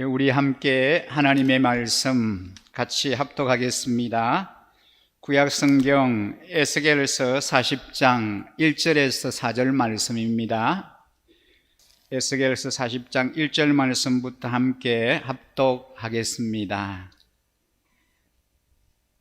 우리 함께 하나님의 말씀 같이 합독하겠습니다. 구약성경 에스겔서 40장 1절에서 4절 말씀입니다. 에스겔서 40장 1절 말씀부터 함께 합독하겠습니다.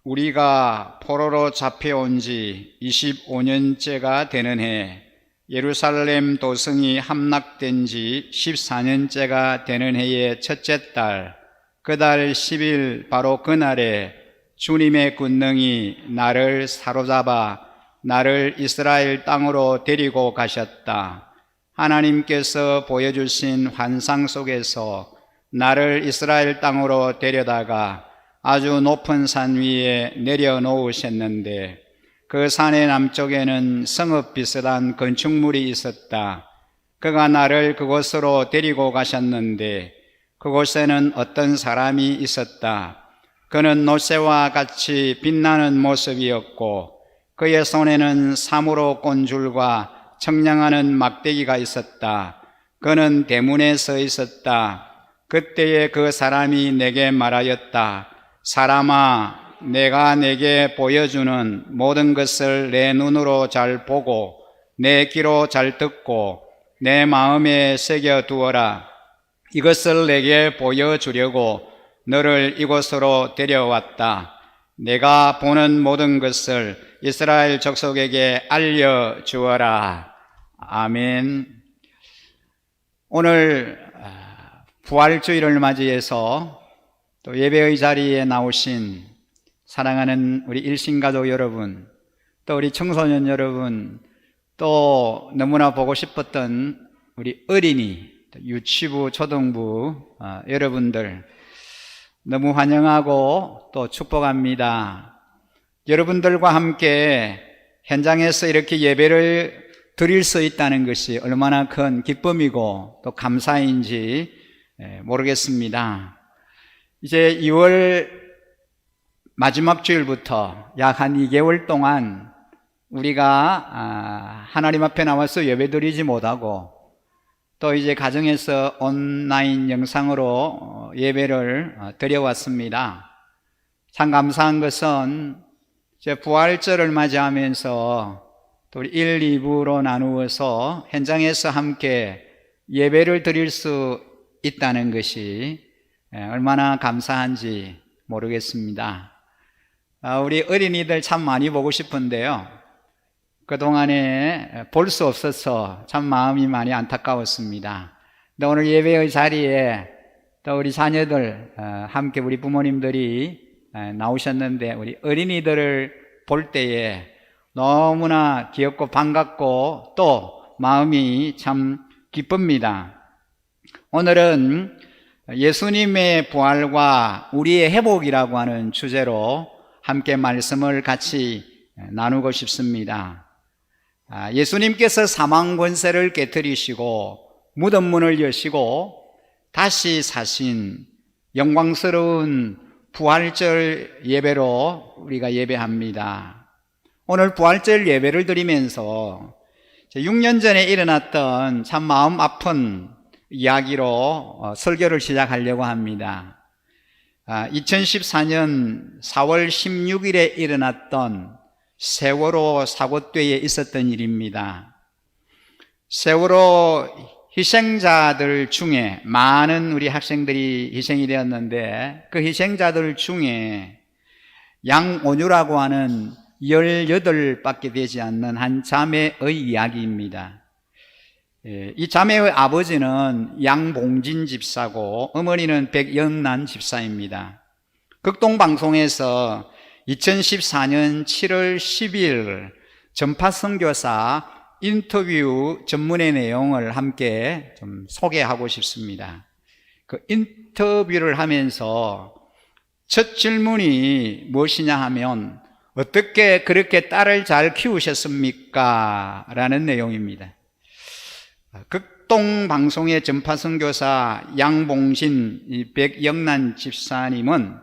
우리가 포로로 잡혀온 지 25년째가 되는 해, 예루살렘 도성이 함락된 지 14년째가 되는 해의 첫째 달, 그달 10일 바로 그날에 주님의 권능이 나를 사로잡아 나를 이스라엘 땅으로 데리고 가셨다. 하나님께서 보여주신 환상 속에서 나를 이스라엘 땅으로 데려다가 아주 높은 산 위에 내려놓으셨는데, 그 산의 남쪽에는 성읍 비슷한 건축물이 있었다. 그가 나를 그곳으로 데리고 가셨는데 그곳에는 어떤 사람이 있었다. 그는 노새와 같이 빛나는 모습이었고 그의 손에는 사무로 꼰 줄과 청량하는 막대기가 있었다. 그는 대문에 서 있었다. 그때에 그 사람이 내게 말하였다. 사람아, 내가 내게 보여주는 모든 것을 내 눈으로 잘 보고 내 귀로 잘 듣고 내 마음에 새겨두어라. 이것을 내게 보여주려고 너를 이곳으로 데려왔다. 내가 보는 모든 것을 이스라엘 족속에게 알려주어라. 아멘. 오늘 부활주일을 맞이해서 또 예배의 자리에 나오신 사랑하는 우리 일신가족 여러분, 또 우리 청소년 여러분, 또 너무나 보고 싶었던 우리 어린이, 유치부, 초등부 여러분들 너무 환영하고 또 축복합니다. 여러분들과 함께 현장에서 이렇게 예배를 드릴 수 있다는 것이 얼마나 큰 기쁨이고 또 감사인지 모르겠습니다. 이제 2월 마지막 주일부터 약 한 2개월 동안 우리가 하나님 앞에 나와서 예배드리지 못하고 또 이제 가정에서 온라인 영상으로 예배를 드려왔습니다. 참 감사한 것은 이제 부활절을 맞이하면서 또 우리 1, 2부로 나누어서 현장에서 함께 예배를 드릴 수 있다는 것이 얼마나 감사한지 모르겠습니다. 우리 어린이들 참 많이 보고 싶은데요, 그동안에 볼 수 없어서 참 마음이 많이 안타까웠습니다. 근데 오늘 예배의 자리에 또 우리 자녀들 함께 우리 부모님들이 나오셨는데 우리 어린이들을 볼 때에 너무나 귀엽고 반갑고 또 마음이 참 기쁩니다. 오늘은 예수님의 부활과 우리의 회복이라고 하는 주제로 함께 말씀을 같이 나누고 싶습니다. 예수님께서 사망 권세를 깨뜨리시고 무덤 문을 여시고 다시 사신 영광스러운 부활절 예배로 우리가 예배합니다. 오늘 부활절 예배를 드리면서 6년 전에 일어났던 참 마음 아픈 이야기로 설교를 시작하려고 합니다. 2014년 4월 16일에 일어났던 세월호 사고 때에 있었던 일입니다. 세월호 희생자들 중에 많은 우리 학생들이 희생이 되었는데 그 희생자들 중에 양온유라고 하는 18밖에 되지 않는 한 자매의 이야기입니다. 이 자매의 아버지는 양봉진 집사고 어머니는 백영란 집사입니다. 극동방송에서 2014년 7월 10일 전파선교사 인터뷰 전문의 내용을 함께 좀 소개하고 싶습니다. 그 인터뷰를 하면서 첫 질문이 무엇이냐 하면 어떻게 그렇게 딸을 잘 키우셨습니까? 라는 내용입니다. 극동방송의 전파선교사 양봉신 백영란 집사님은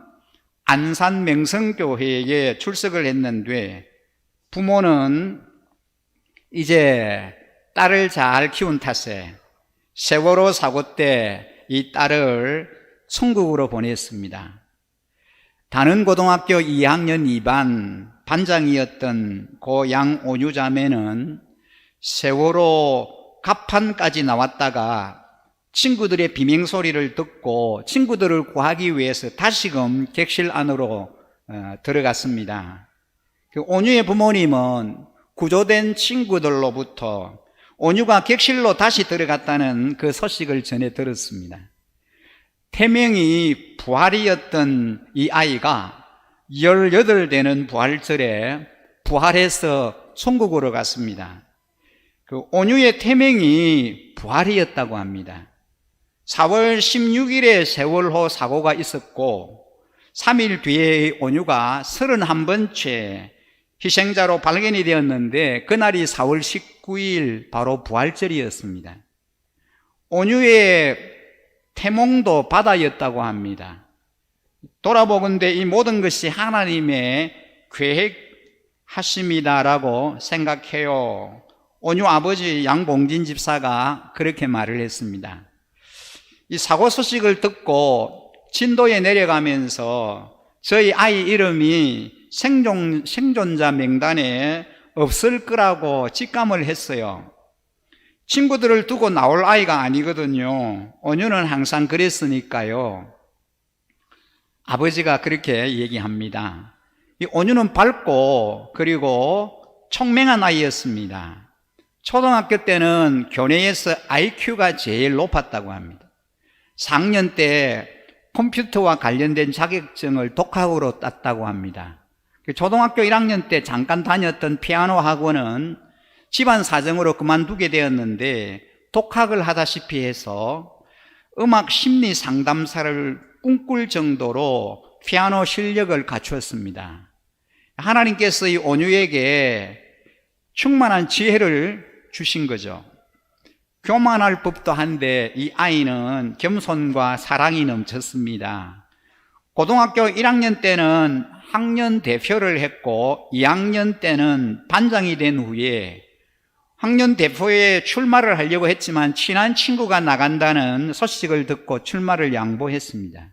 안산 명성교회에 출석을 했는데 부모는 이제 딸을 잘 키운 탓에 세월호 사고 때 이 딸을 천국으로 보냈습니다. 단원고등학교 2학년 2반 반장이었던 고 양온유 자매는 세월호 갑판까지 나왔다가 친구들의 비명소리를 듣고 친구들을 구하기 위해서 다시금 객실 안으로 들어갔습니다. 그 온유의 부모님은 구조된 친구들로부터 온유가 객실로 다시 들어갔다는 그 소식을 전해 들었습니다. 태명이 부활이었던 이 아이가 18되는 부활절에 부활해서 천국으로 갔습니다. 그 온유의 태명이 부활이었다고 합니다. 4월 16일에 세월호 사고가 있었고 3일 뒤에 온유가 31번째 희생자로 발견이 되었는데 그날이 4월 19일 바로 부활절이었습니다. 온유의 태몽도 바다였다고 합니다. 돌아보건대 이 모든 것이 하나님의 계획하심이다라고 생각해요. 온유 아버지 양봉진 집사가 그렇게 말을 했습니다. 이 사고 소식을 듣고 진도에 내려가면서 저희 아이 이름이 생존자 명단에 없을 거라고 직감을 했어요. 친구들을 두고 나올 아이가 아니거든요. 온유는 항상 그랬으니까요. 아버지가 그렇게 얘기합니다. 이 온유는 밝고 그리고 총명한 아이였습니다. 초등학교 때는 교내에서 IQ가 제일 높았다고 합니다. 4학년 때 컴퓨터와 관련된 자격증을 독학으로 땄다고 합니다. 초등학교 1학년 때 잠깐 다녔던 피아노 학원은 집안 사정으로 그만두게 되었는데 독학을 하다시피 해서 음악 심리 상담사를 꿈꿀 정도로 피아노 실력을 갖추었습니다. 하나님께서 이 온유에게 충만한 지혜를 주신 거죠. 교만할 법도 한데 이 아이는 겸손과 사랑이 넘쳤습니다. 고등학교 1학년 때는 학년 대표를 했고 2학년 때는 반장이 된 후에 학년 대표에 출마를 하려고 했지만 친한 친구가 나간다는 소식을 듣고 출마를 양보했습니다.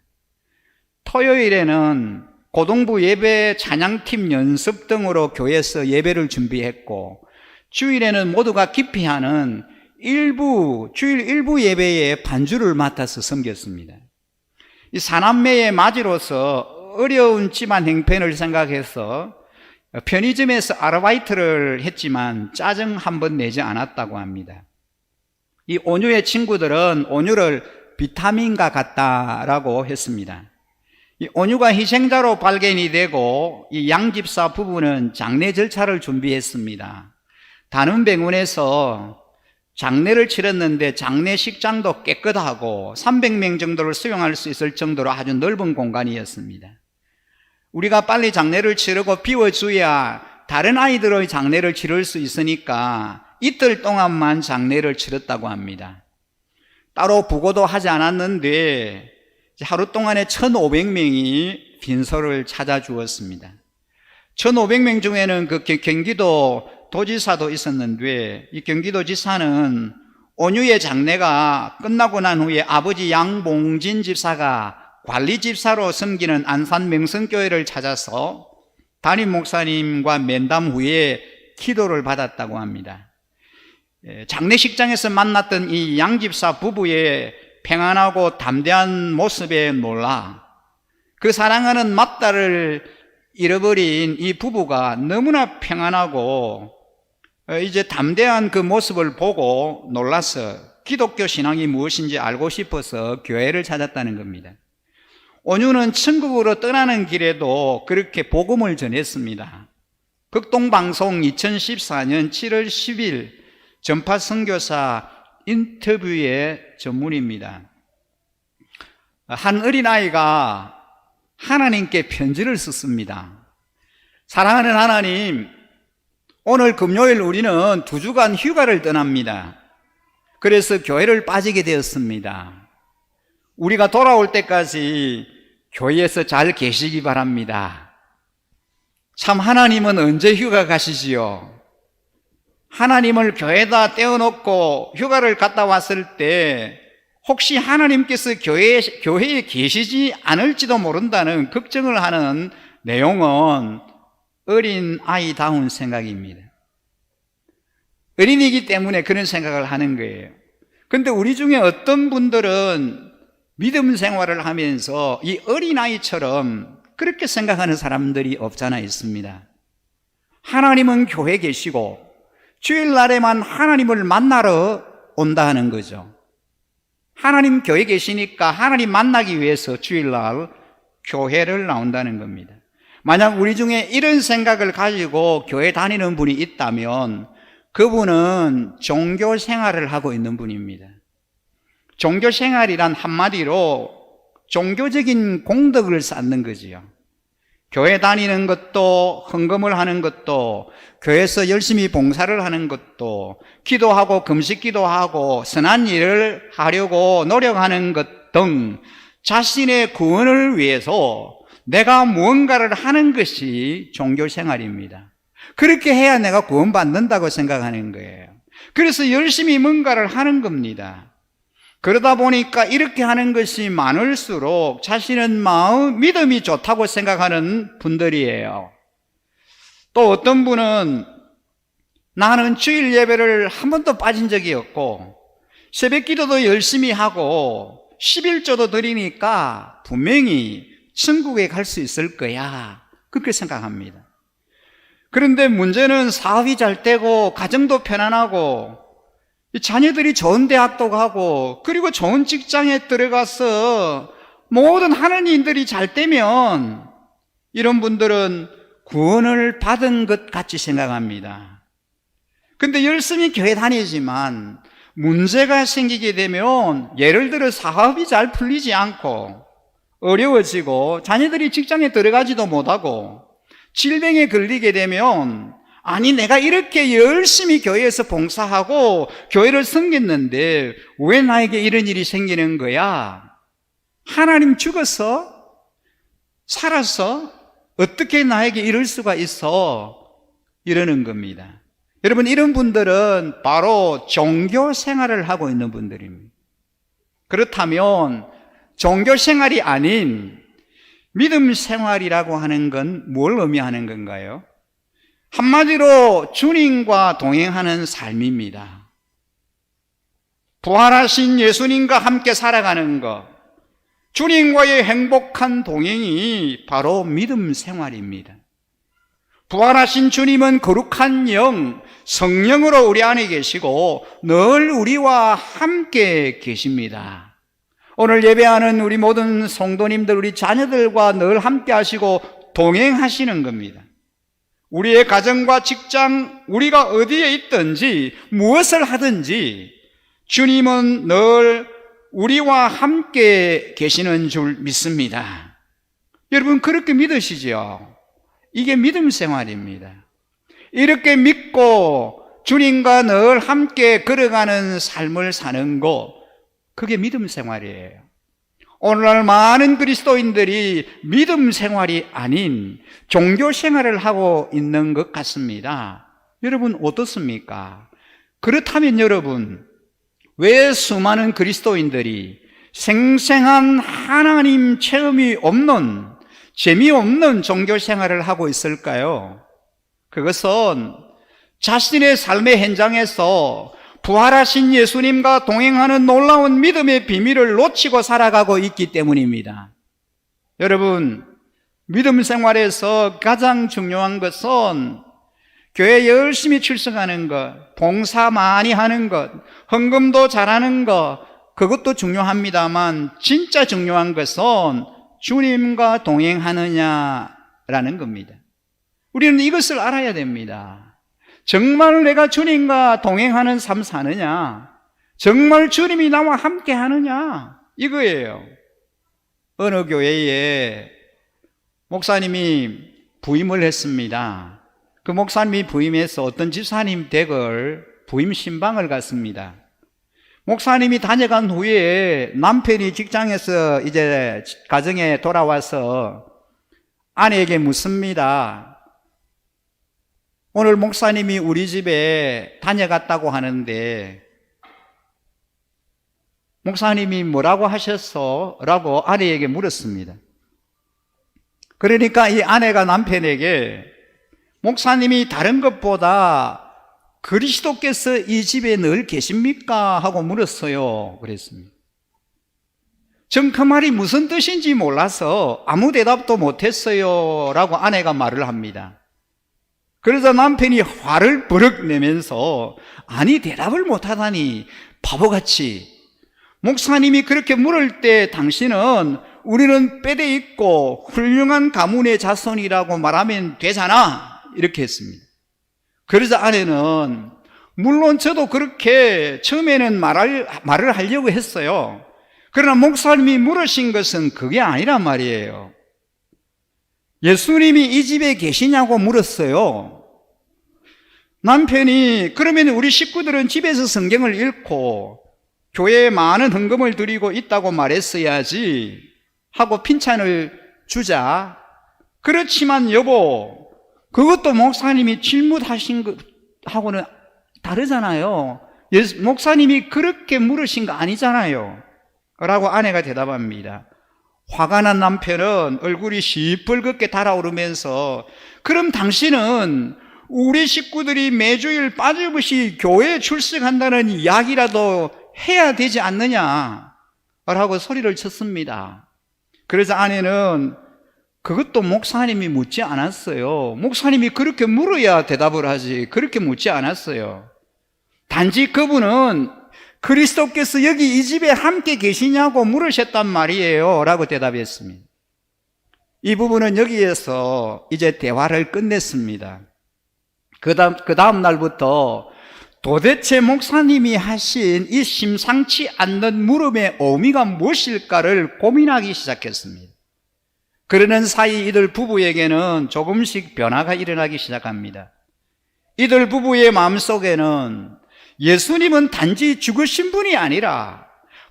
토요일에는 고등부 예배 찬양팀 연습 등으로 교회에서 예배를 준비했고 주일에는 모두가 기피하는 주일 일부 예배에 반주를 맡아서 섬겼습니다. 이 사남매의 맞이로서 어려운 집안 형편을 생각해서 편의점에서 아르바이트를 했지만 짜증 한 번 내지 않았다고 합니다. 이 온유의 친구들은 온유를 비타민과 같다라고 했습니다. 이 온유가 희생자로 발견이 되고 이 양집사 부부는 장례 절차를 준비했습니다. 단원병원에서 장례를 치렀는데 장례식장도 깨끗하고 300명 정도를 수용할 수 있을 정도로 아주 넓은 공간이었습니다. 우리가 빨리 장례를 치르고 비워줘야 다른 아이들의 장례를 치를 수 있으니까 이틀 동안만 장례를 치렀다고 합니다. 따로 부고도 하지 않았는데 하루 동안에 1,500명이 빈소를 찾아주었습니다. 1,500명 중에는 그 경기도 도지사도 있었는데 이 경기도지사는 온유의 장례가 끝나고 난 후에 아버지 양봉진 집사가 관리집사로 섬기는 안산명성교회를 찾아서 담임 목사님과 면담 후에 기도를 받았다고 합니다. 장례식장에서 만났던 이 양집사 부부의 평안하고 담대한 모습에 놀라 그 사랑하는 맏딸을 잃어버린 이 부부가 너무나 평안하고 이제 담대한 그 모습을 보고 놀라서 기독교 신앙이 무엇인지 알고 싶어서 교회를 찾았다는 겁니다. 온유는 천국으로 떠나는 길에도 그렇게 복음을 전했습니다. 극동방송 2014년 7월 10일 전파 선교사 인터뷰의 전문입니다. 한 어린아이가 하나님께 편지를 썼습니다. 사랑하는 하나님, 오늘 금요일 우리는 2주간 휴가를 떠납니다. 그래서 교회를 빠지게 되었습니다. 우리가 돌아올 때까지 교회에서 잘 계시기 바랍니다. 참 하나님은 언제 휴가 가시지요? 하나님을 교회에다 떼어놓고 휴가를 갔다 왔을 때 혹시 하나님께서 교회에 계시지 않을지도 모른다는 걱정을 하는 내용은 어린 아이다운 생각입니다. 어린이기 때문에 그런 생각을 하는 거예요. 그런데 우리 중에 어떤 분들은 믿음 생활을 하면서 이 어린아이처럼 그렇게 생각하는 사람들이 없잖아 있습니다. 하나님은 교회에 계시고 주일날에만 하나님을 만나러 온다 하는 거죠. 하나님 교회에 계시니까 하나님 만나기 위해서 주일날 교회를 나온다는 겁니다. 만약 우리 중에 이런 생각을 가지고 교회 다니는 분이 있다면 그분은 종교 생활을 하고 있는 분입니다. 종교 생활이란 한마디로 종교적인 공덕을 쌓는 거지요. 교회 다니는 것도, 헌금을 하는 것도, 교회에서 열심히 봉사를 하는 것도, 기도하고 금식 기도하고 선한 일을 하려고 노력하는 것 등 자신의 구원을 위해서 내가 무언가를 하는 것이 종교 생활입니다. 그렇게 해야 내가 구원받는다고 생각하는 거예요. 그래서 열심히 뭔가를 하는 겁니다. 그러다 보니까 이렇게 하는 것이 많을수록 자신은 믿음이 좋다고 생각하는 분들이에요. 또 어떤 분은 나는 주일 예배를 한 번도 빠진 적이 없고 새벽 기도도 열심히 하고 11조도 드리니까 분명히 천국에 갈 수 있을 거야, 그렇게 생각합니다. 그런데 문제는 사업이 잘 되고 가정도 편안하고 자녀들이 좋은 대학도 가고 그리고 좋은 직장에 들어가서 모든 하는 일들이 잘 되면 이런 분들은 구원을 받은 것 같이 생각합니다. 근데 열심히 교회 다니지만 문제가 생기게 되면 예를 들어 사업이 잘 풀리지 않고 어려워지고 자녀들이 직장에 들어가지도 못하고 질병에 걸리게 되면 아니 내가 이렇게 열심히 교회에서 봉사하고 교회를 섬겼는데 왜 나에게 이런 일이 생기는 거야? 하나님 죽어서 살아서 어떻게 나에게 이럴 수가 있어? 이러는 겁니다. 여러분, 이런 분들은 바로 종교 생활을 하고 있는 분들입니다. 그렇다면 종교 생활이 아닌 믿음 생활이라고 하는 건 뭘 의미하는 건가요? 한마디로 주님과 동행하는 삶입니다. 부활하신 예수님과 함께 살아가는 것, 주님과의 행복한 동행이 바로 믿음 생활입니다. 부활하신 주님은 거룩한 영, 성령으로 우리 안에 계시고 늘 우리와 함께 계십니다. 오늘 예배하는 우리 모든 성도님들, 우리 자녀들과 늘 함께 하시고 동행하시는 겁니다. 우리의 가정과 직장, 우리가 어디에 있든지 무엇을 하든지 주님은 늘 우리와 함께 계시는 줄 믿습니다. 여러분, 그렇게 믿으시죠? 이게 믿음 생활입니다. 이렇게 믿고 주님과 늘 함께 걸어가는 삶을 사는 것, 그게 믿음 생활이에요. 오늘날 많은 그리스도인들이 믿음 생활이 아닌 종교 생활을 하고 있는 것 같습니다. 여러분 어떻습니까? 그렇다면 여러분, 왜 수많은 그리스도인들이 생생한 하나님 체험이 없는, 재미없는 종교 생활을 하고 있을까요? 그것은 자신의 삶의 현장에서 부활하신 예수님과 동행하는 놀라운 믿음의 비밀을 놓치고 살아가고 있기 때문입니다. 여러분, 믿음 생활에서 가장 중요한 것은 교회 열심히 출석하는 것, 봉사 많이 하는 것, 헌금도 잘하는 것, 그것도 중요합니다만 진짜 중요한 것은 주님과 동행하느냐라는 겁니다. 우리는 이것을 알아야 됩니다. 정말 내가 주님과 동행하는 삶 사느냐? 정말 주님이 나와 함께 하느냐? 이거예요. 어느 교회에 목사님이 부임을 했습니다. 그 목사님이 부임해서 어떤 집사님 댁을 부임 신방을 갔습니다. 목사님이 다녀간 후에 남편이 직장에서 이제 가정에 돌아와서 아내에게 묻습니다. 오늘 목사님이 우리 집에 다녀갔다고 하는데 목사님이 뭐라고 하셨어? 라고 아내에게 물었습니다. 그러니까 이 아내가 남편에게 목사님이 다른 것보다 그리스도께서 이 집에 늘 계십니까? 하고 물었어요. 그랬습니다. 전 그 말이 무슨 뜻인지 몰라서 아무 대답도 못했어요. 라고 아내가 말을 합니다. 그러자 남편이 화를 버럭 내면서 아니 대답을 못하다니 바보같이 목사님이 그렇게 물을 때 당신은 우리는 빼대 있고 훌륭한 가문의 자손이라고 말하면 되잖아 이렇게 했습니다. 그러자 아내는 물론 저도 그렇게 처음에는 말을 하려고 했어요. 그러나 목사님이 물으신 것은 그게 아니란 말이에요. 예수님이 이 집에 계시냐고 물었어요. 남편이 그러면 우리 식구들은 집에서 성경을 읽고 교회에 많은 헌금을 드리고 있다고 말했어야지 하고 핀찬을 주자. 그렇지만 여보, 그것도 목사님이 질문하신 것하고는 다르잖아요. 목사님이 그렇게 물으신 거 아니잖아요. 라고 아내가 대답합니다. 화가 난 남편은 얼굴이 시뻘겋게 달아오르면서 그럼 당신은 우리 식구들이 매주일 빠짐없이 교회에 출석한다는 이야기라도 해야 되지 않느냐 라고 소리를 쳤습니다. 그래서 아내는 그것도 목사님이 묻지 않았어요. 목사님이 그렇게 물어야 대답을 하지 그렇게 묻지 않았어요. 단지 그분은 그리스도께서 여기 이 집에 함께 계시냐고 물으셨단 말이에요 라고 대답했습니다. 이 부분은 여기에서 이제 대화를 끝냈습니다. 그 다음 날부터 도대체 목사님이 하신 이 심상치 않는 물음의 의미가 무엇일까를 고민하기 시작했습니다. 그러는 사이 이들 부부에게는 조금씩 변화가 일어나기 시작합니다. 이들 부부의 마음속에는 예수님은 단지 죽으신 분이 아니라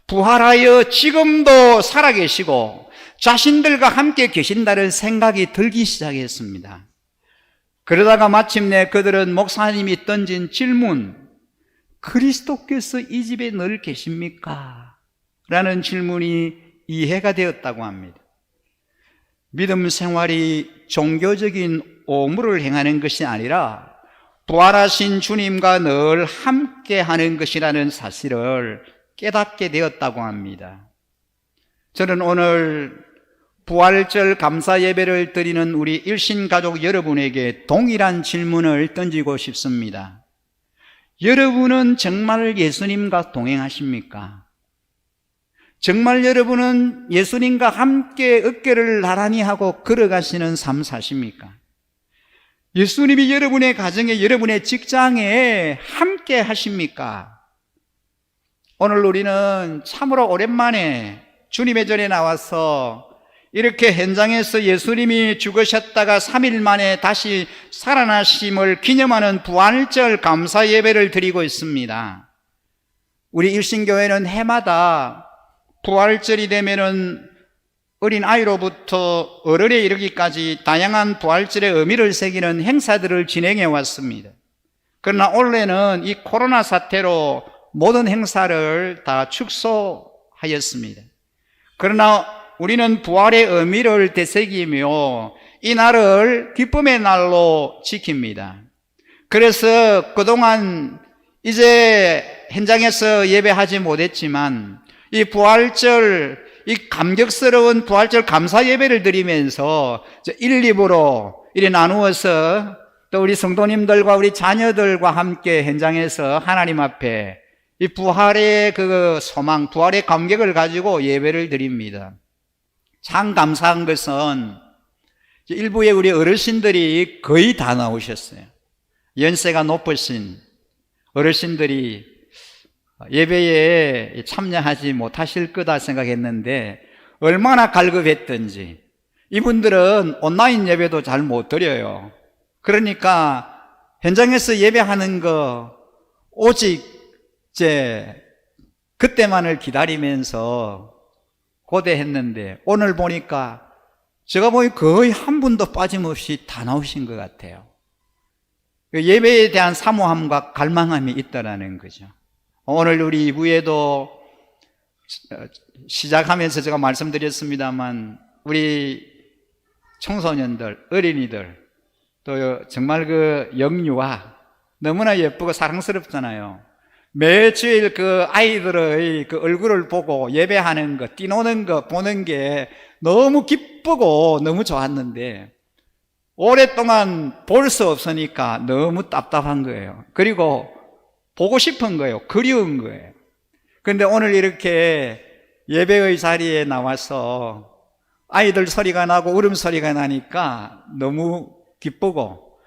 부활하여 지금도 살아계시고 자신들과 함께 계신다는 생각이 들기 시작했습니다. 그러다가 마침내 그들은 목사님이 던진 질문, 그리스도께서 이 집에 늘 계십니까? 라는 질문이 이해가 되었다고 합니다. 믿음 생활이 종교적인 오물을 행하는 것이 아니라 부활하신 주님과 늘 함께 하는 것이라는 사실을 깨닫게 되었다고 합니다. 저는 오늘 부활절 감사 예배를 드리는 우리 일신가족 여러분에게 동일한 질문을 던지고 싶습니다. 여러분은 정말 예수님과 동행하십니까? 정말 여러분은 예수님과 함께 어깨를 나란히 하고 걸어가시는 삶 사십니까? 예수님이 여러분의 가정에, 여러분의 직장에 함께 하십니까? 오늘 우리는 참으로 오랜만에 주님의 전에 나와서 이렇게 현장에서 예수님이 죽으셨다가 3일 만에 다시 살아나심을 기념하는 부활절 감사 예배를 드리고 있습니다. 우리 일신교회는 해마다 부활절이 되면은 어린아이로부터 어른에 이르기까지 다양한 부활절의 의미를 새기는 행사들을 진행해 왔습니다. 그러나 올해는 이 코로나 사태로 모든 행사를 다 축소하였습니다. 그러나 우리는 부활의 의미를 되새기며 이 날을 기쁨의 날로 지킵니다. 그래서 그동안 이제 현장에서 예배하지 못했지만 이 부활절, 이 감격스러운 부활절 감사 예배를 드리면서 1, 2부로 이렇게 나누어서 또 우리 성도님들과 우리 자녀들과 함께 현장에서 하나님 앞에 이 부활의 그 소망, 부활의 감격을 가지고 예배를 드립니다. 참 감사한 것은 일부의 우리 어르신들이 거의 다 나오셨어요. 연세가 높으신 어르신들이 예배에 참여하지 못하실 거다 생각했는데 얼마나 갈급했던지. 이분들은 온라인 예배도 잘 못 드려요. 그러니까 현장에서 예배하는 거 오직 그때만을 기다리면서 고대했는데 오늘 보니까 제가 보니 거의 한 분도 빠짐없이 다 나오신 것 같아요. 예배에 대한 사모함과 갈망함이 있다라는 거죠. 오늘 우리 2부에도 시작하면서 제가 말씀드렸습니다만 우리 청소년들, 어린이들 또 정말 그 영유아 너무나 예쁘고 사랑스럽잖아요. 매주일 그 아이들의 그 얼굴을 보고 예배하는 거, 뛰노는 거 보는 게 너무 기쁘고 너무 좋았는데 오랫동안 볼 수 없으니까 너무 답답한 거예요. 그리고 보고 싶은 거예요. 그리운 거예요. 그런데 오늘 이렇게 예배의 자리에 나와서 아이들 소리가 나고 울음소리가 나니까 너무 기쁘고,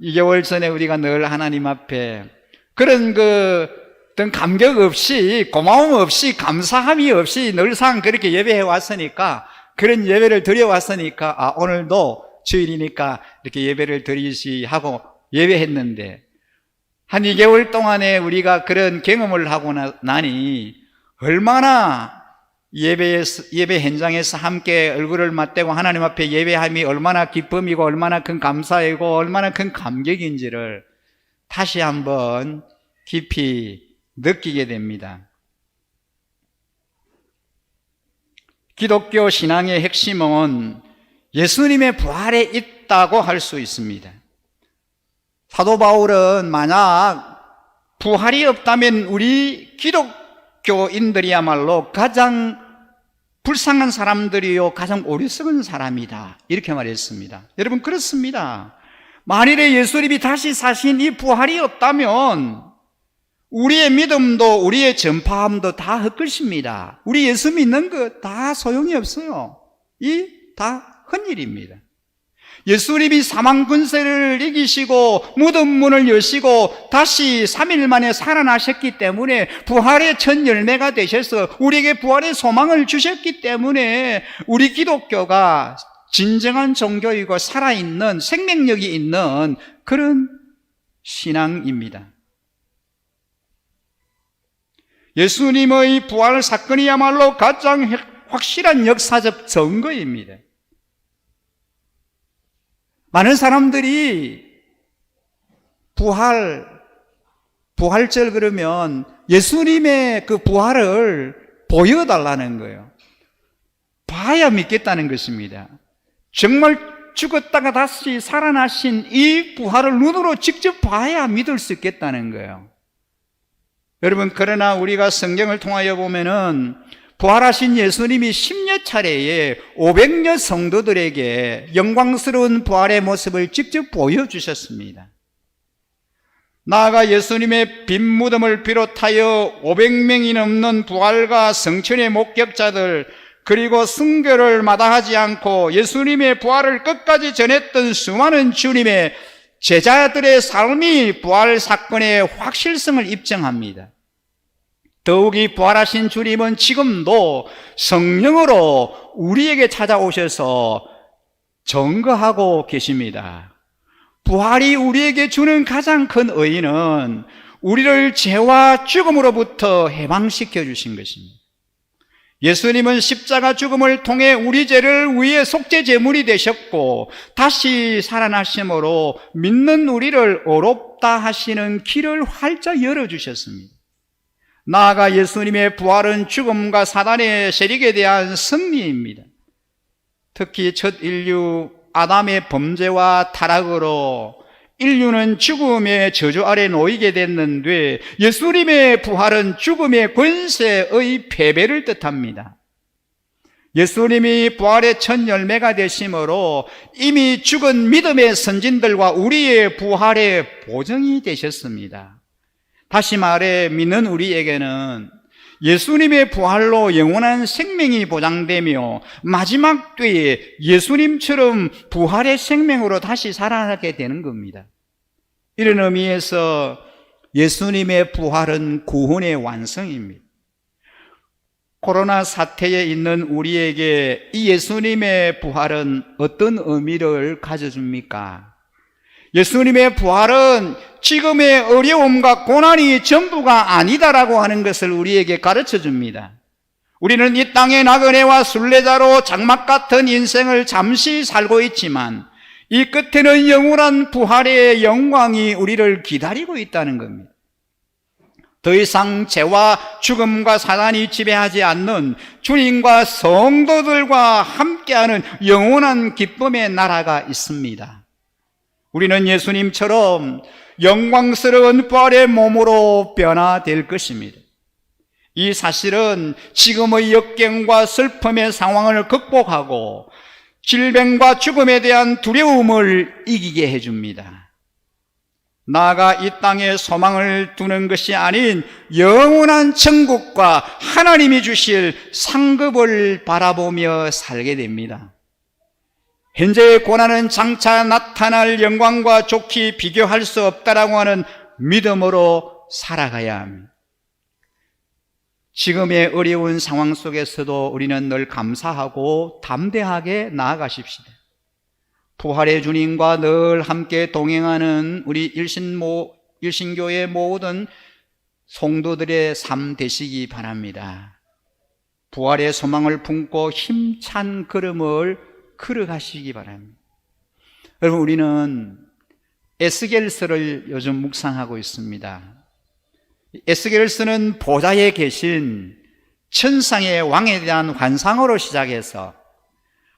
2개월 전에 우리가 늘 하나님 앞에 그런 어떤 감격 없이, 고마움 없이, 감사함이 없이 늘상 그렇게 예배해 왔으니까, 그런 예배를 드려왔으니까, 오늘도 주일이니까 이렇게 예배를 드리시 하고 예배했는데, 한 2개월 동안에 우리가 그런 경험을 하고 나니, 얼마나 예배 현장에서 함께 얼굴을 맞대고 하나님 앞에 예배함이 얼마나 기쁨이고, 얼마나 큰 감사이고, 얼마나 큰 감격인지를 다시 한번 깊이 느끼게 됩니다. 기독교 신앙의 핵심은 예수님의 부활에 있다고 할 수 있습니다. 사도 바울은 만약 부활이 없다면 우리 기독교인들이야말로 가장 불쌍한 사람들이요, 가장 어리석은 사람이다, 이렇게 말했습니다. 여러분, 그렇습니다. 만일에 예수님이 다시 사신 이 부활이 없다면 우리의 믿음도 우리의 전파함도 다 헛것입니다. 우리 예수 믿는 것 다 소용이 없어요. 이 다 헛일입니다. 예수님이 사망 권세를 이기시고 무덤 문을 여시고 다시 3일 만에 살아나셨기 때문에 부활의 첫 열매가 되셔서 우리에게 부활의 소망을 주셨기 때문에 우리 기독교가 진정한 종교이고 살아있는 생명력이 있는 그런 신앙입니다. 예수님의 부활 사건이야말로 가장 확실한 역사적 증거입니다. 많은 사람들이 부활절 그러면 예수님의 그 부활을 보여달라는 거예요. 봐야 믿겠다는 것입니다. 정말 죽었다가 다시 살아나신 이 부활을 눈으로 직접 봐야 믿을 수 있겠다는 거예요. 여러분, 그러나 우리가 성경을 통하여 보면은 부활하신 예수님이 10여 차례에 500여 성도들에게 영광스러운 부활의 모습을 직접 보여주셨습니다. 나아가 예수님의 빈 무덤을 비롯하여 500명이 넘는 부활과 성천의 목격자들, 그리고 순교를 마다하지 않고 예수님의 부활을 끝까지 전했던 수많은 주님의 제자들의 삶이 부활 사건의 확실성을 입증합니다. 더욱이 부활하신 주님은 지금도 성령으로 우리에게 찾아오셔서 증거하고 계십니다. 부활이 우리에게 주는 가장 큰 의의는 우리를 죄와 죽음으로부터 해방시켜 주신 것입니다. 예수님은 십자가 죽음을 통해 우리 죄를 위해 속죄 제물이 되셨고 다시 살아나심으로 믿는 우리를 의롭다 하시는 길을 활짝 열어주셨습니다. 나아가 예수님의 부활은 죽음과 사단의 세력에 대한 승리입니다. 특히 첫 인류 아담의 범죄와 타락으로 인류는 죽음의 저주 아래 놓이게 됐는데 예수님의 부활은 죽음의 권세의 패배를 뜻합니다. 예수님이 부활의 첫 열매가 되심으로 이미 죽은 믿음의 선진들과 우리의 부활의 보증이 되셨습니다. 다시 말해 믿는 우리에게는 예수님의 부활로 영원한 생명이 보장되며 마지막 때에 예수님처럼 부활의 생명으로 다시 살아나게 되는 겁니다. 이런 의미에서 예수님의 부활은 구원의 완성입니다. 코로나 사태에 있는 우리에게 이 예수님의 부활은 어떤 의미를 가져줍니까? 예수님의 부활은 지금의 어려움과 고난이 전부가 아니다라고 하는 것을 우리에게 가르쳐 줍니다. 우리는 이 땅의 나그네와 순례자로 장막 같은 인생을 잠시 살고 있지만 이 끝에는 영원한 부활의 영광이 우리를 기다리고 있다는 겁니다. 더 이상 죄와 죽음과 사단이 지배하지 않는 주님과 성도들과 함께하는 영원한 기쁨의 나라가 있습니다. 우리는 예수님처럼 영광스러운 부활의 몸으로 변화될 것입니다. 이 사실은 지금의 역경과 슬픔의 상황을 극복하고 질병과 죽음에 대한 두려움을 이기게 해줍니다. 나아가 이 땅에 소망을 두는 것이 아닌 영원한 천국과 하나님이 주실 상급을 바라보며 살게 됩니다. 현재의 고난은 장차 나타날 영광과 좋게 비교할 수 없다라고 하는 믿음으로 살아가야 합니다. 지금의 어려운 상황 속에서도 우리는 늘 감사하고 담대하게 나아가십시다. 부활의 주님과 늘 함께 동행하는 우리 일신교의 모든 성도들의 삶 되시기 바랍니다. 부활의 소망을 품고 힘찬 걸음을 걸어가시기 바랍니다. 여러분, 우리는 에스겔서를 요즘 묵상하고 있습니다. 에스겔서는 보좌에 계신 천상의 왕에 대한 환상으로 시작해서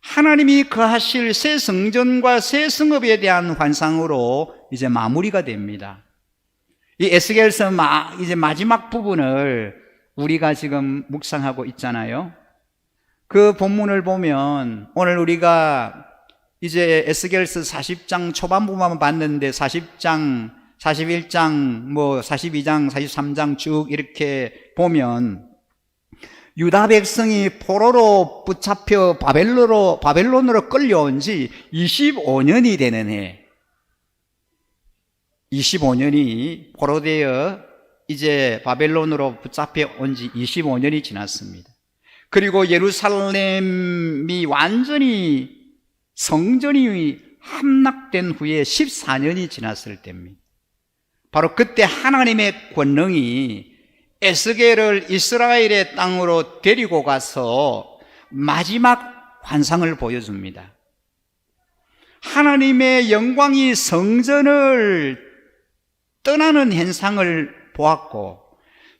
하나님이 거하실 새 성전과 새 성읍에 대한 환상으로 이제 마무리가 됩니다. 이 에스겔서 이제 마지막 부분을 우리가 지금 묵상하고 있잖아요. 그 본문을 보면 오늘 우리가 이제 에스겔서 40장 초반부만 봤는데 40장, 41장, 42장, 43장 쭉 이렇게 보면 유다 백성이 포로로 붙잡혀 바벨론으로 끌려온 지 25년이 되는 해, 25년이 포로되어 이제 바벨론으로 붙잡혀 온 지 25년이 지났습니다. 그리고 예루살렘이 완전히 성전이 함락된 후에 14년이 지났을 때입니다. 바로 그때 하나님의 권능이 에스겔을 이스라엘의 땅으로 데리고 가서 마지막 환상을 보여줍니다. 하나님의 영광이 성전을 떠나는 현상을 보았고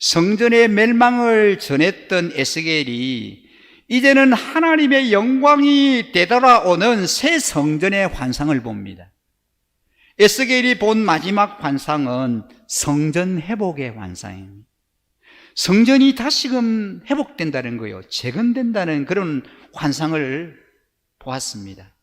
성전의 멸망을 전했던 에스겔이 이제는 하나님의 영광이 되돌아오는 새 성전의 환상을 봅니다. 에스겔이 본 마지막 환상은 성전 회복의 환상입니다. 성전이 다시금 회복된다는 거예요. 재건된다는 그런 환상을 보았습니다.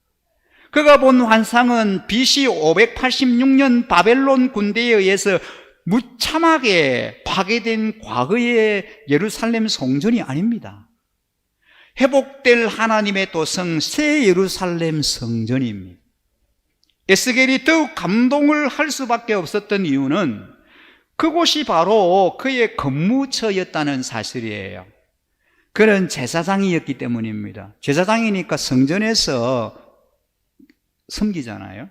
그가 본 환상은 BC 586년 바벨론 군대에 의해서 무참하게 파괴된 과거의 예루살렘 성전이 아닙니다. 회복될 하나님의 도성 새 예루살렘 성전입니다. 에스겔이 더욱 감동을 할 수밖에 없었던 이유는 그곳이 바로 그의 근무처였다는 사실이에요. 그는 제사장이었기 때문입니다. 제사장이니까 성전에서 섬기잖아요.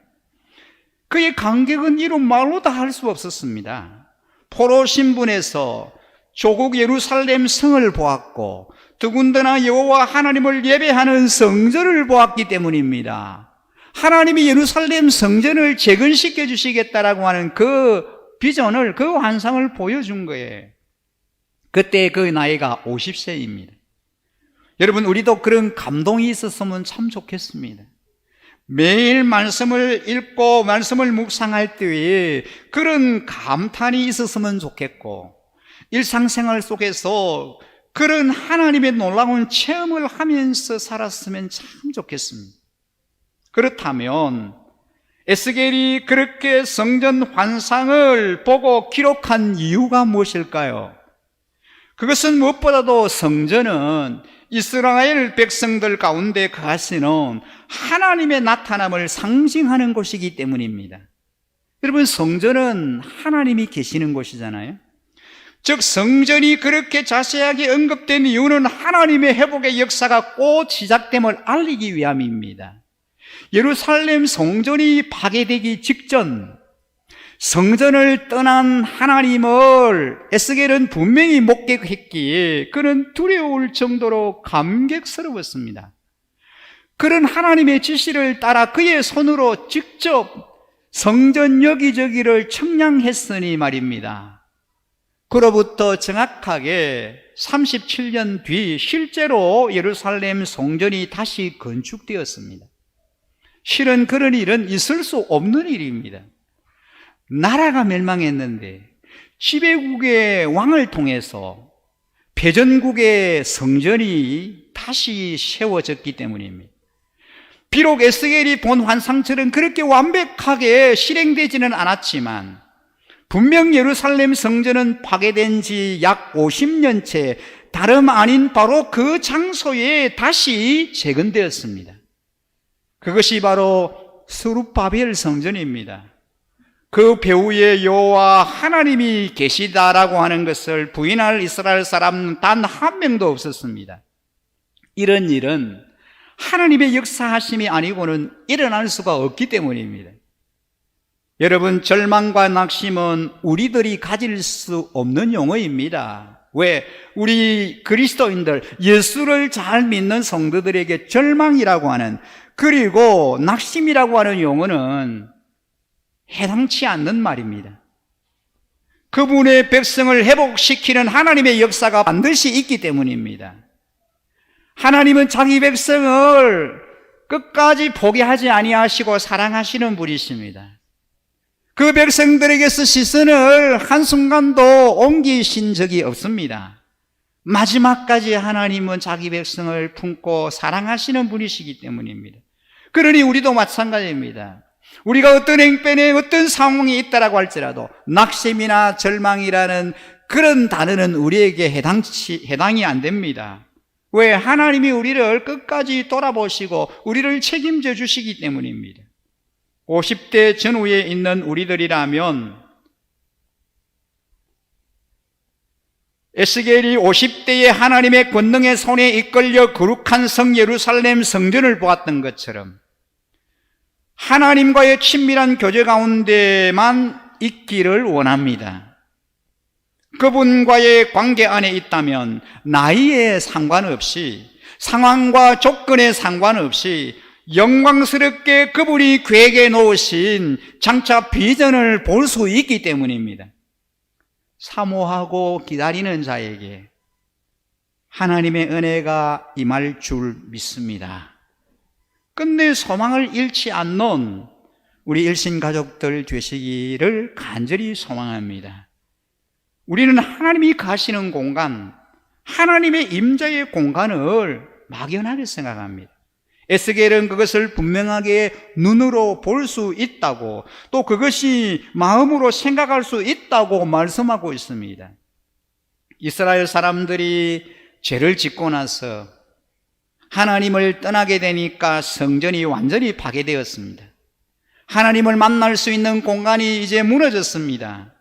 그의 간격은 이루 말로 다 할 수 없었습니다. 포로 신분에서 조국 예루살렘 성을 보았고 더군다나 여호와 하나님을 예배하는 성전을 보았기 때문입니다. 하나님이 예루살렘 성전을 재건시켜 주시겠다라고 하는 그 비전을, 그 환상을 보여준 거예요. 그때 그 나이가 50세입니다. 여러분, 우리도 그런 감동이 있었으면 참 좋겠습니다. 매일 말씀을 읽고 말씀을 묵상할 때에 그런 감탄이 있었으면 좋겠고 일상생활 속에서 그런 하나님의 놀라운 체험을 하면서 살았으면 참 좋겠습니다. 그렇다면 에스겔이 그렇게 성전 환상을 보고 기록한 이유가 무엇일까요? 그것은 무엇보다도 성전은 이스라엘 백성들 가운데 거하시는 하나님의 나타남을 상징하는 곳이기 때문입니다. 여러분, 성전은 하나님이 계시는 곳이잖아요. 즉 성전이 그렇게 자세하게 언급된 이유는 하나님의 회복의 역사가 곧 시작됨을 알리기 위함입니다. 예루살렘 성전이 파괴되기 직전 성전을 떠난 하나님을 에스겔은 분명히 목격했기에 그는 두려울 정도로 감격스러웠습니다. 그런 하나님의 지시를 따라 그의 손으로 직접 성전 여기저기를 청량했으니 말입니다. 그로부터 정확하게 37년 뒤 실제로 예루살렘 성전이 다시 건축되었습니다. 실은 그런 일은 있을 수 없는 일입니다. 나라가 멸망했는데 지배국의 왕을 통해서 패전국의 성전이 다시 세워졌기 때문입니다. 비록 에스겔이 본 환상처럼 그렇게 완벽하게 실행되지는 않았지만 분명 예루살렘 성전은 파괴된 지 약 50년째 다름 아닌 바로 그 장소에 다시 재건되었습니다. 그것이 바로 스룹바벨 성전입니다. 그 배후에 여호와 하나님이 계시다라고 하는 것을 부인할 이스라엘 사람은 단 한 명도 없었습니다. 이런 일은 하나님의 역사하심이 아니고는 일어날 수가 없기 때문입니다. 여러분, 절망과 낙심은 우리들이 가질 수 없는 용어입니다. 왜? 우리 그리스도인들, 예수를 잘 믿는 성도들에게 절망이라고 하는, 그리고 낙심이라고 하는 용어는 해당치 않는 말입니다. 그분의 백성을 회복시키는 하나님의 역사가 반드시 있기 때문입니다. 하나님은 자기 백성을 끝까지 포기하지 아니하시고 사랑하시는 분이십니다. 그 백성들에게서 시선을 한순간도 옮기신 적이 없습니다. 마지막까지 하나님은 자기 백성을 품고 사랑하시는 분이시기 때문입니다. 그러니 우리도 마찬가지입니다. 우리가 어떤 형편에 어떤 상황이 있다라고 할지라도 낙심이나 절망이라는 그런 단어는 우리에게 해당이 안 됩니다. 왜? 하나님이 우리를 끝까지 돌아보시고 우리를 책임져 주시기 때문입니다. 50대 전후에 있는 우리들이라면 에스겔이 50대의 하나님의 권능의 손에 이끌려 거룩한 성 예루살렘 성전을 보았던 것처럼 하나님과의 친밀한 교제 가운데만 있기를 원합니다. 그분과의 관계 안에 있다면 나이에 상관없이, 상황과 조건에 상관없이 영광스럽게 그분이 계획해 놓으신 장차 비전을 볼 수 있기 때문입니다. 사모하고 기다리는 자에게 하나님의 은혜가 임할 줄 믿습니다. 끝내 소망을 잃지 않는 우리 일신 가족들 되시기를 간절히 소망합니다. 우리는 하나님이 가시는 공간, 하나님의 임재의 공간을 막연하게 생각합니다. 에스겔은 그것을 분명하게 눈으로 볼 수 있다고, 또 그것이 마음으로 생각할 수 있다고 말씀하고 있습니다. 이스라엘 사람들이 죄를 짓고 나서 하나님을 떠나게 되니까 성전이 완전히 파괴되었습니다. 하나님을 만날 수 있는 공간이 이제 무너졌습니다.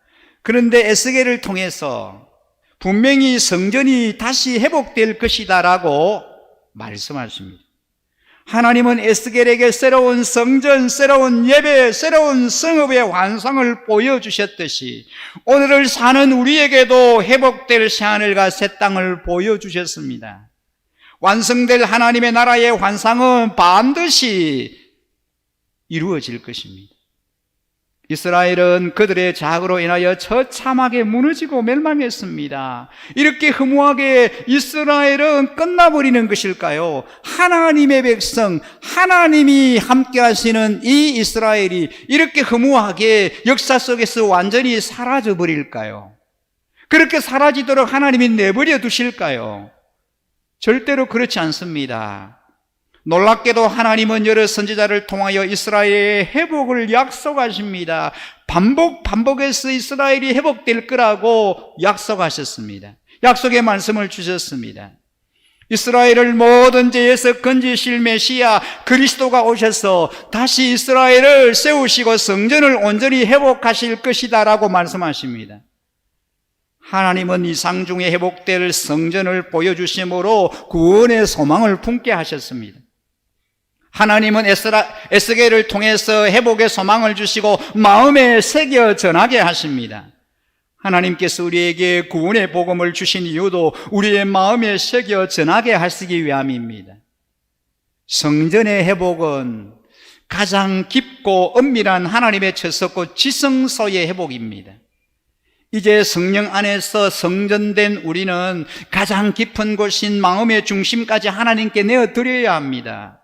그런데 에스겔을 통해서 분명히 성전이 다시 회복될 것이다라고 말씀하십니다. 하나님은 에스겔에게 새로운 성전, 새로운 예배, 새로운 성읍의 환상을 보여주셨듯이 오늘을 사는 우리에게도 회복될 새하늘과 새 땅을 보여주셨습니다. 완성될 하나님의 나라의 환상은 반드시 이루어질 것입니다. 이스라엘은 그들의 자악으로 인하여 처참하게 무너지고 멸망했습니다. 이렇게 허무하게 이스라엘은 끝나버리는 것일까요? 하나님의 백성, 하나님이 함께 하시는 이 이스라엘이 이렇게 허무하게 역사 속에서 완전히 사라져 버릴까요? 그렇게 사라지도록 하나님이 내버려 두실까요? 절대로 그렇지 않습니다. 놀랍게도 하나님은 여러 선지자를 통하여 이스라엘의 회복을 약속하십니다. 반복해서 이스라엘이 회복될 거라고 약속하셨습니다. 약속의 말씀을 주셨습니다. 이스라엘을 모든 죄에서 건지실 메시아 그리스도가 오셔서 다시 이스라엘을 세우시고 성전을 온전히 회복하실 것이다라고 말씀하십니다. 하나님은 이상 중에 회복될 성전을 보여주심으로 구원의 소망을 품게 하셨습니다. 하나님은 에스겔을 통해서 회복의 소망을 주시고 마음에 새겨 전하게 하십니다. 하나님께서 우리에게 구원의 복음을 주신 이유도 우리의 마음에 새겨 전하게 하시기 위함입니다. 성전의 회복은 가장 깊고 엄밀한 하나님의 처소고 지성소의 회복입니다. 이제 성령 안에서 성전된 우리는 가장 깊은 곳인 마음의 중심까지 하나님께 내어드려야 합니다.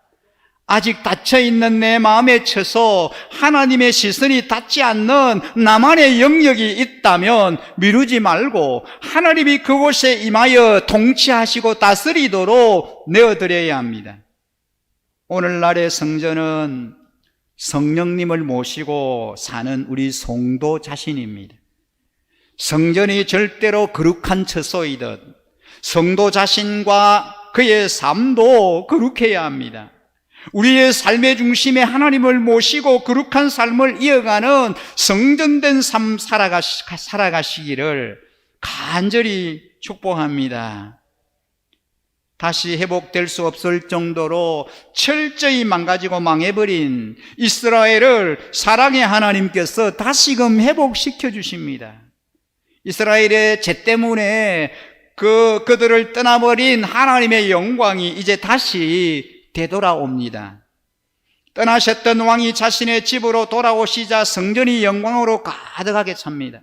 아직 닫혀있는 내 마음에 쳐서 하나님의 시선이 닿지 않는 나만의 영역이 있다면 미루지 말고 하나님이 그곳에 임하여 통치하시고 다스리도록 내어드려야 합니다. 오늘날의 성전은 성령님을 모시고 사는 우리 성도 자신입니다. 성전이 절대로 거룩한 처소이듯 성도 자신과 그의 삶도 거룩해야 합니다. 우리의 삶의 중심에 하나님을 모시고 거룩한 삶을 이어가는 성전된 삶 살아가시기를 간절히 축복합니다. 다시 회복될 수 없을 정도로 철저히 망가지고 망해버린 이스라엘을 사랑의 하나님께서 다시금 회복시켜 주십니다. 이스라엘의 죄 때문에 그들을 떠나버린 하나님의 영광이 이제 다시 되돌아옵니다. 떠나셨던 왕이 자신의 집으로 돌아오시자 성전이 영광으로 가득하게 찹니다.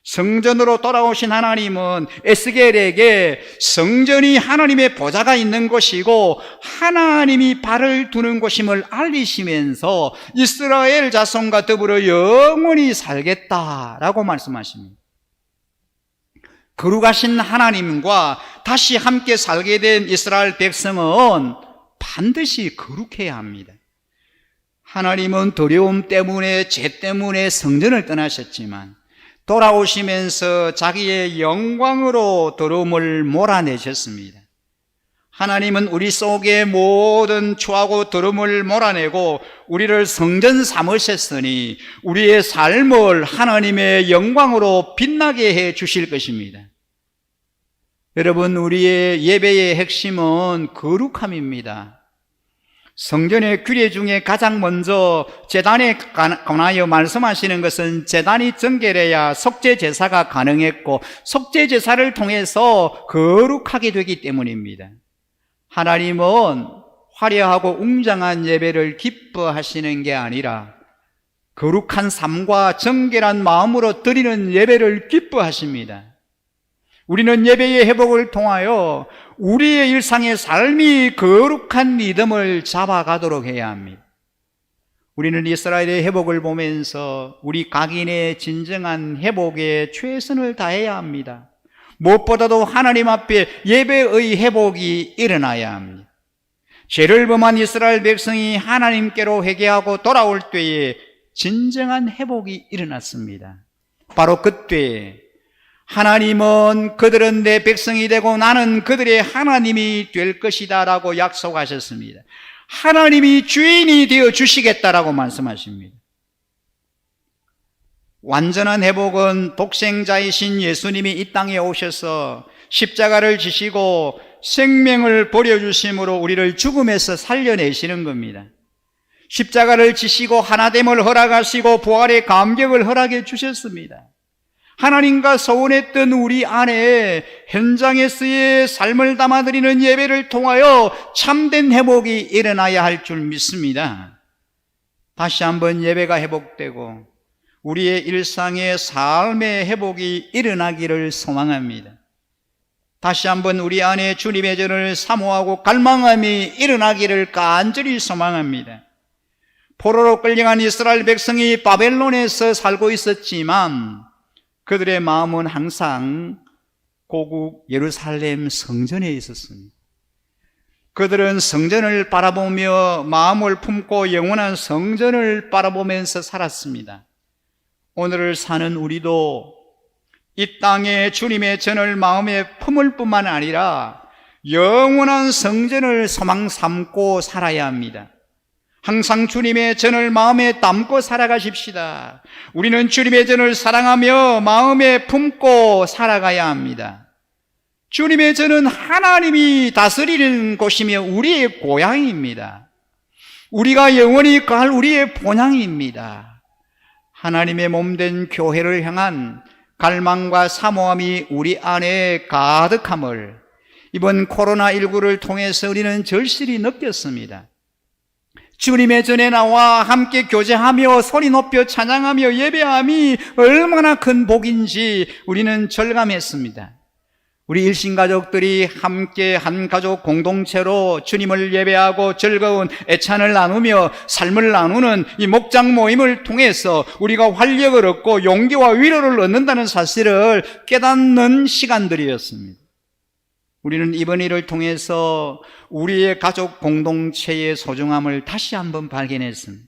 성전으로 돌아오신 하나님은 에스겔에게 성전이 하나님의 보좌가 있는 곳이고 하나님이 발을 두는 곳임을 알리시면서 이스라엘 자손과 더불어 영원히 살겠다라고 말씀하십니다. 거룩하신 하나님과 다시 함께 살게 된 이스라엘 백성은 반드시 거룩해야 합니다. 하나님은 두려움 때문에 죄 때문에 성전을 떠나셨지만 돌아오시면서 자기의 영광으로 더러움을 몰아내셨습니다. 하나님은 우리 속의 모든 추하고 더러움을 몰아내고 우리를 성전 삼으셨으니 우리의 삶을 하나님의 영광으로 빛나게 해 주실 것입니다. 여러분, 우리의 예배의 핵심은 거룩함입니다. 성전의 규례 중에 가장 먼저 제단에 관하여 말씀하시는 것은 제단이 정결해야 속죄 제사가 가능했고 속죄 제사를 통해서 거룩하게 되기 때문입니다. 하나님은 화려하고 웅장한 예배를 기뻐하시는 게 아니라 거룩한 삶과 정결한 마음으로 드리는 예배를 기뻐하십니다. 우리는 예배의 회복을 통하여 우리의 일상의 삶이 거룩한 리듬을 잡아가도록 해야 합니다. 우리는 이스라엘의 회복을 보면서 우리 각인의 진정한 회복에 최선을 다해야 합니다. 무엇보다도 하나님 앞에 예배의 회복이 일어나야 합니다. 죄를 범한 이스라엘 백성이 하나님께로 회개하고 돌아올 때에 진정한 회복이 일어났습니다. 바로 그때 하나님은 그들은 내 백성이 되고 나는 그들의 하나님이 될 것이다 라고 약속하셨습니다. 하나님이 주인이 되어 주시겠다라고 말씀하십니다. 완전한 회복은 독생자이신 예수님이 이 땅에 오셔서 십자가를 지시고 생명을 버려주심으로 우리를 죽음에서 살려내시는 겁니다. 십자가를 지시고 하나됨을 허락하시고 부활의 감격을 허락해 주셨습니다. 하나님과 소원했던 우리 안에 현장에서의 삶을 담아드리는 예배를 통하여 참된 회복이 일어나야 할 줄 믿습니다. 다시 한번 예배가 회복되고 우리의 일상의 삶의 회복이 일어나기를 소망합니다. 다시 한번 우리 안에 주님의 전을 사모하고 갈망함이 일어나기를 간절히 소망합니다. 포로로 끌려간 이스라엘 백성이 바벨론에서 살고 있었지만 그들의 마음은 항상 고국 예루살렘 성전에 있었습니다. 그들은 성전을 바라보며 마음을 품고 영원한 성전을 바라보면서 살았습니다. 오늘을 사는 우리도 이 땅에 주님의 전을 마음에 품을 뿐만 아니라 영원한 성전을 소망 삼고 살아야 합니다. 항상 주님의 전을 마음에 담고 살아가십시다. 우리는 주님의 전을 사랑하며 마음에 품고 살아가야 합니다. 주님의 전은 하나님이 다스리는 곳이며 우리의 고향입니다. 우리가 영원히 갈 우리의 본향입니다. 하나님의 몸된 교회를 향한 갈망과 사모함이 우리 안에 가득함을 이번 코로나19를 통해서 우리는 절실히 느꼈습니다. 주님의 전에 나와 함께 교제하며 소리 높여 찬양하며 예배함이 얼마나 큰 복인지 우리는 절감했습니다. 우리 일신가족들이 함께 한 가족 공동체로 주님을 예배하고 즐거운 애찬을 나누며 삶을 나누는 이 목장 모임을 통해서 우리가 활력을 얻고 용기와 위로를 얻는다는 사실을 깨닫는 시간들이었습니다. 우리는 이번 일을 통해서 우리의 가족 공동체의 소중함을 다시 한번 발견했습니다.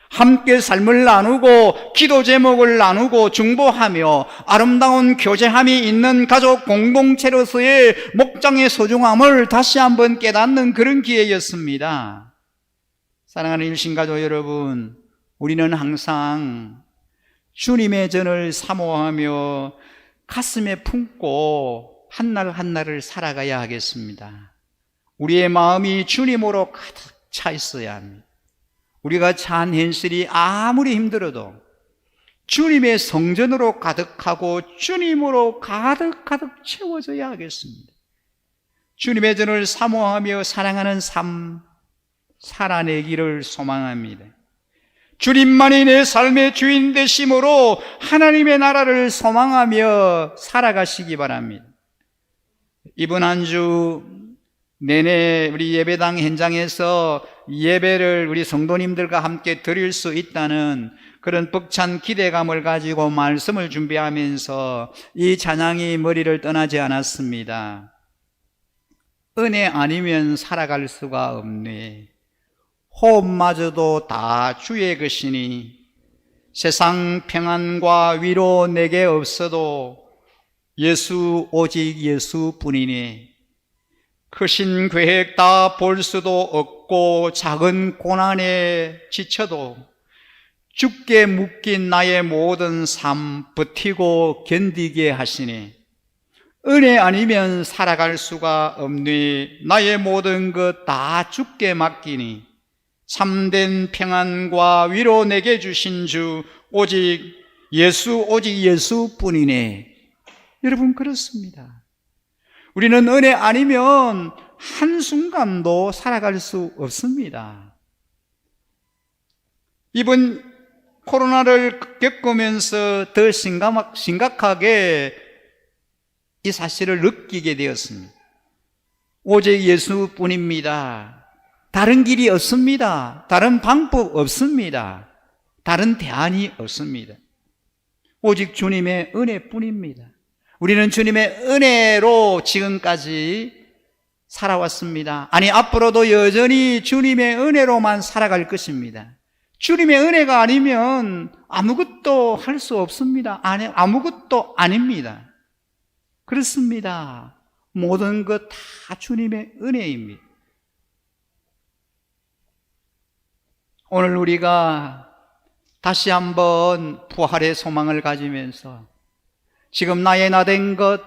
함께 삶을 나누고 기도 제목을 나누고 중보하며 아름다운 교제함이 있는 가족 공동체로서의 목장의 소중함을 다시 한번 깨닫는 그런 기회였습니다. 사랑하는 일신가족 여러분, 우리는 항상 주님의 전을 사모하며 가슴에 품고 한 날 한 날을 살아가야 하겠습니다. 우리의 마음이 주님으로 가득 차 있어야 합니다. 우리가 찬 현실이 아무리 힘들어도 주님의 성전으로 가득하고 주님으로 가득 채워져야 하겠습니다. 주님의 전을 사모하며 사랑하는 삶 살아내기를 소망합니다. 주님만이 내 삶의 주인 되심으로 하나님의 나라를 소망하며 살아가시기 바랍니다. 이번 한 주 내내 우리 예배당 현장에서 예배를 우리 성도님들과 함께 드릴 수 있다는 그런 벅찬 기대감을 가지고 말씀을 준비하면서 이 찬양이 머리를 떠나지 않았습니다. 은혜 아니면 살아갈 수가 없네. 호흡마저도 다 주의 것이니 세상 평안과 위로 내게 없어도 예수 오직 예수뿐이니 크신 계획 다 볼 수도 없고 작은 고난에 지쳐도 주께 묶인 나의 모든 삶 버티고 견디게 하시니 은혜 아니면 살아갈 수가 없니 나의 모든 것 다 주께 맡기니 참된 평안과 위로 내게 주신 주 오직 예수뿐이네. 여러분 그렇습니다. 우리는 은혜 아니면 한순간도 살아갈 수 없습니다. 이번 코로나를 겪으면서 더 심각하게 이 사실을 느끼게 되었습니다. 오직 예수뿐입니다. 다른 길이 없습니다. 다른 방법 없습니다. 다른 대안이 없습니다. 오직 주님의 은혜뿐입니다. 우리는 주님의 은혜로 지금까지 살아왔습니다. 아니, 앞으로도 여전히 주님의 은혜로만 살아갈 것입니다. 주님의 은혜가 아니면 아무것도 할 수 없습니다. 아니, 아무것도 아닙니다. 그렇습니다. 모든 것 다 주님의 은혜입니다. 오늘 우리가 다시 한번 부활의 소망을 가지면서 지금 나의 나 된 것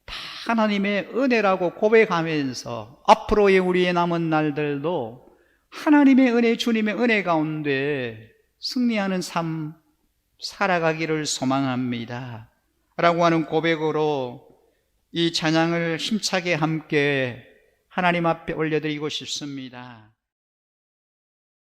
다 하나님의 은혜라고 고백하면서 앞으로의 우리의 남은 날들도 하나님의 은혜, 주님의 은혜 가운데 승리하는 삶 살아가기를 소망합니다 라고 하는 고백으로 이 찬양을 힘차게 함께 하나님 앞에 올려드리고 싶습니다.